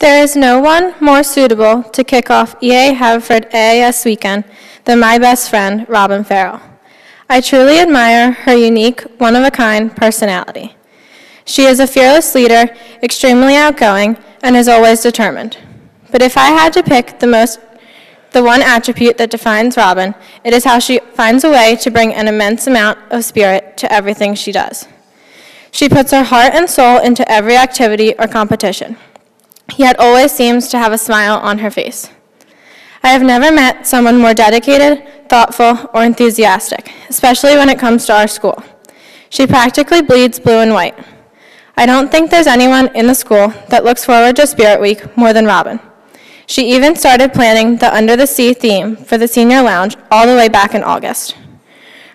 There is no one more suitable to kick off EA-Haverford AIS weekend than my best friend, Robyn Farrell. I truly admire her unique, one-of-a-kind personality. She is a fearless leader, extremely outgoing, and is always determined. But if I had to pick the one attribute that defines Robyn, it is how she finds a way to bring an immense amount of spirit to everything she does. She puts her heart and soul into every activity or competition, yet always seems to have a smile on her face. I have never met someone more dedicated, thoughtful, or enthusiastic, especially when it comes to our school. She practically bleeds blue and white. I don't think there's anyone in the school that looks forward to Spirit Week more than Robyn. She even started planning the Under the Sea theme for the senior lounge all the way back in August.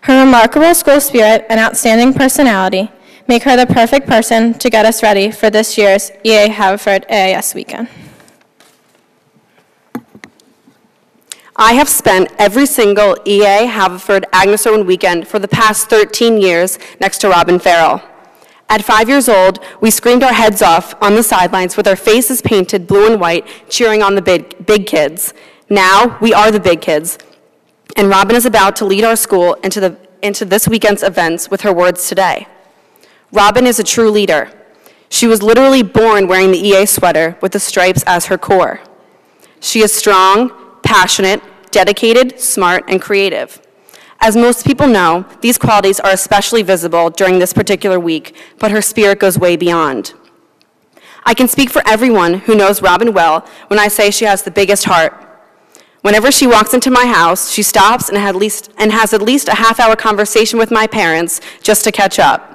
Her remarkable school spirit and outstanding personality make her the perfect person to get us ready for this year's EA-Haverford AIS weekend. I have spent every single EA-Haverford Agnes Irwin weekend for the past 13 years next to Robyn Farrell. At 5 years old, we screamed our heads off on the sidelines with our faces painted blue and white, cheering on the big kids. Now, we are the big kids, and Robyn is about to lead our school into this weekend's events with her words today. Robyn is a true leader. She was literally born wearing the EA sweater with the stripes as her core. She is strong, passionate, dedicated, smart, and creative. As most people know, these qualities are especially visible during this particular week, but her spirit goes way beyond. I can speak for everyone who knows Robyn well when I say she has the biggest heart. Whenever she walks into my house, she stops and has at least a half-hour conversation with my parents just to catch up.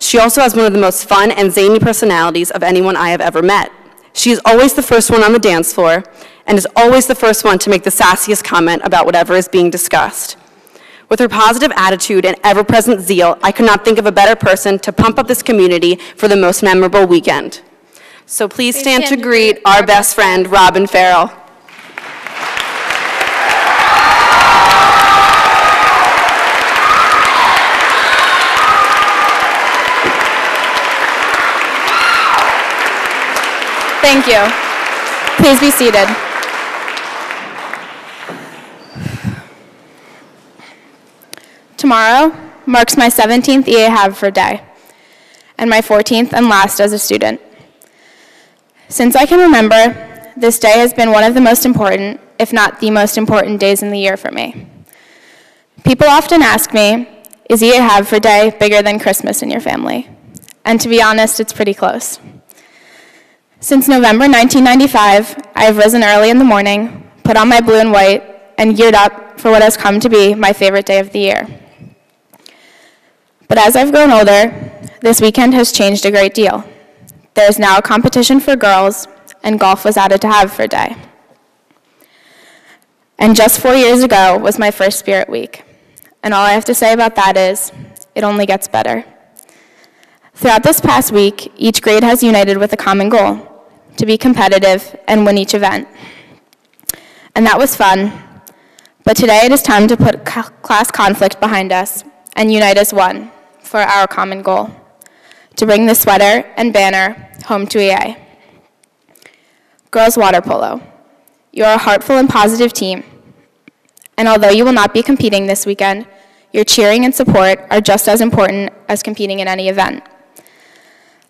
She also has one of the most fun and zany personalities of anyone I have ever met. She is always the first one on the dance floor and is always the first one to make the sassiest comment about whatever is being discussed. With her positive attitude and ever-present zeal, I could not think of a better person to pump up this community for the most memorable weekend. So please stand to greet our best friend, Robyn Farrell. Thank you. Please be seated. Tomorrow marks my 17th EA-Haverford Day, and my 14th and last as a student. Since I can remember, this day has been one of the most important, if not the most important days in the year for me. People often ask me, is EA-Haverford Day bigger than Christmas in your family? And to be honest, it's pretty close. Since November 1995, I have risen early in the morning, put on my blue and white, and geared up for what has come to be my favorite day of the year. But as I've grown older, this weekend has changed a great deal. There is now a competition for girls, and golf was added to Haverford Day. And just 4 years ago was my first Spirit Week. And all I have to say about that is, it only gets better. Throughout this past week, each grade has united with a common goal, to be competitive and win each event. And that was fun, but today it is time to put class conflict behind us and unite as one for our common goal, to bring the sweater and banner home to EA. Girls water polo. You are a heartful and positive team, and although you will not be competing this weekend, your cheering and support are just as important as competing in any event.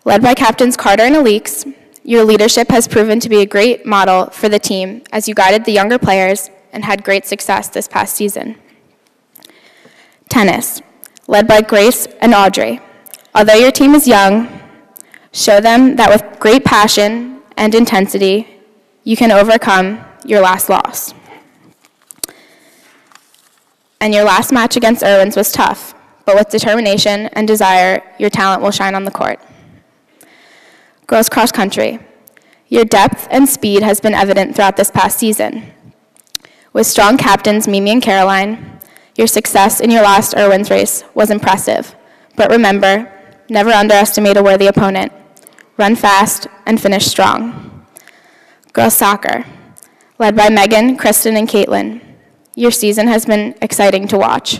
Led by Captains Carter and Alix, your leadership has proven to be a great model for the team as you guided the younger players and had great success this past season. Tennis, led by Grace and Audrey. Although your team is young, show them that with great passion and intensity, you can overcome your last loss. And your last match against Irwins was tough, but with determination and desire, your talent will shine on the court. Girls cross country. Your depth and speed has been evident throughout this past season. With strong captains Mimi and Caroline, your success in your last Irwins race was impressive. But remember, never underestimate a worthy opponent. Run fast and finish strong. Girls soccer. Led by Megan, Kristen, and Caitlin, your season has been exciting to watch.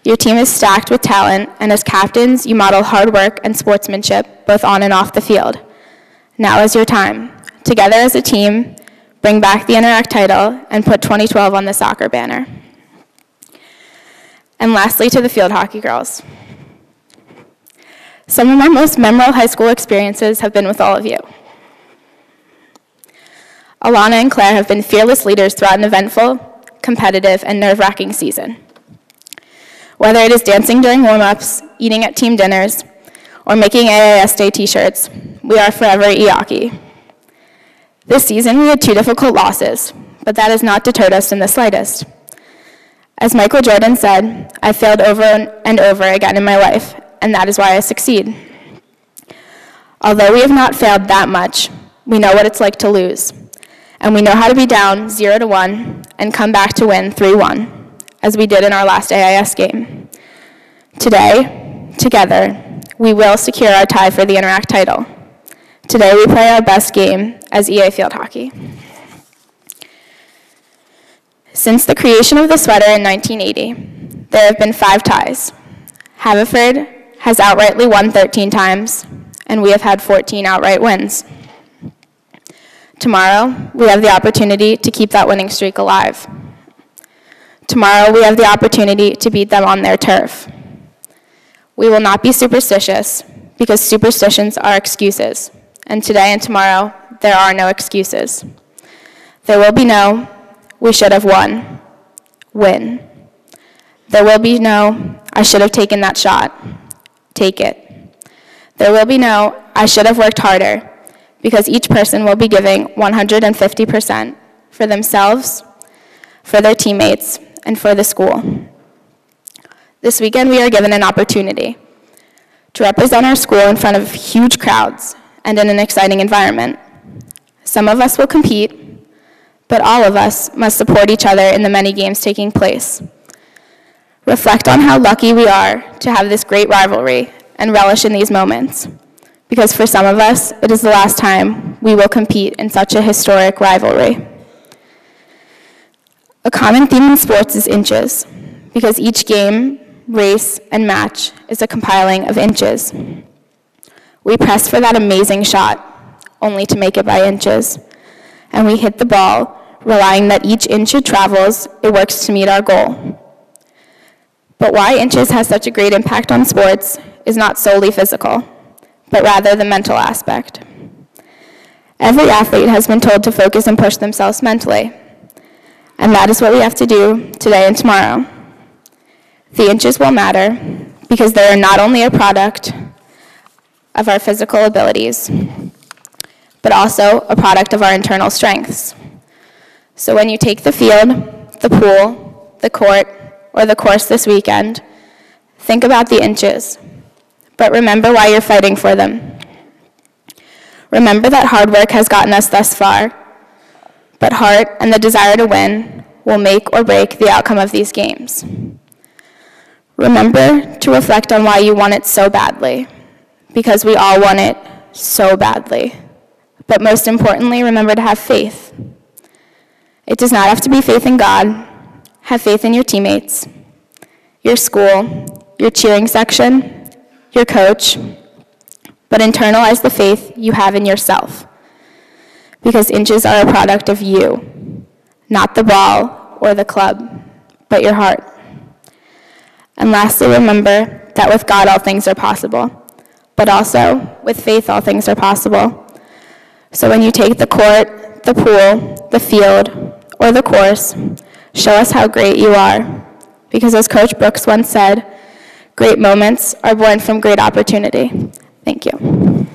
Your team is stacked with talent, and as captains, you model hard work and sportsmanship both on and off the field. Now is your time together as a team, bring back the Interact title, and put 2012 on the soccer banner. And lastly, to the field hockey girls. Some of my most memorable high school experiences have been with all of you. Alana and Claire have been fearless leaders throughout an eventful, competitive, and nerve-wracking season. Whether it is dancing during warm-ups, eating at team dinners, or making AIS Day t-shirts, we are forever EA-hockey. This season, we had 2 difficult losses, but that has not deterred us in the slightest. As Michael Jordan said, I failed over and over again in my life, and that is why I succeed. Although we have not failed that much, we know what it's like to lose, and we know how to be down 0-1 and come back to win 3-1, as we did in our last AIS game. Today, together, we will secure our tie for the Interact title. Today, we play our best game as EA Field Hockey. Since the creation of the sweater in 1980, there have been 5 ties. Haverford has outrightly won 13 times, and we have had 14 outright wins. Tomorrow, we have the opportunity to keep that winning streak alive. Tomorrow, we have the opportunity to beat them on their turf. We will not be superstitious, because superstitions are excuses, and today and tomorrow, there are no excuses. There will be no, we should have won, win. There will be no, I should have taken that shot, take it. There will be no, I should have worked harder, because each person will be giving 150% for themselves, for their teammates, and for the school. This weekend, we are given an opportunity to represent our school in front of huge crowds and in an exciting environment. Some of us will compete, but all of us must support each other in the many games taking place. Reflect on how lucky we are to have this great rivalry and relish in these moments, because for some of us, it is the last time we will compete in such a historic rivalry. A common theme in sports is inches, because each game, race, and match is a compiling of inches. We press for that amazing shot, only to make it by inches, and we hit the ball, relying that each inch it travels, it works to meet our goal. But why inches has such a great impact on sports is not solely physical, but rather the mental aspect. Every athlete has been told to focus and push themselves mentally, and that is what we have to do today and tomorrow. The inches will matter because they are not only a product of our physical abilities, but also a product of our internal strengths. So when you take the field, the pool, the court, or the course this weekend, think about the inches, but remember why you're fighting for them. Remember that hard work has gotten us thus far, but heart and the desire to win will make or break the outcome of these games. Remember to reflect on why you want it so badly, because we all want it so badly. But most importantly, remember to have faith. It does not have to be faith in God. Have faith in your teammates, your school, your cheering section, your coach, but internalize the faith you have in yourself, because inches are a product of you, not the ball or the club, but your heart. And lastly, remember that with God all things are possible, but also with faith all things are possible. So when you take the court, the pool, the field, or the course, show us how great you are, because as Coach Brooks once said, great moments are born from great opportunity. Thank you.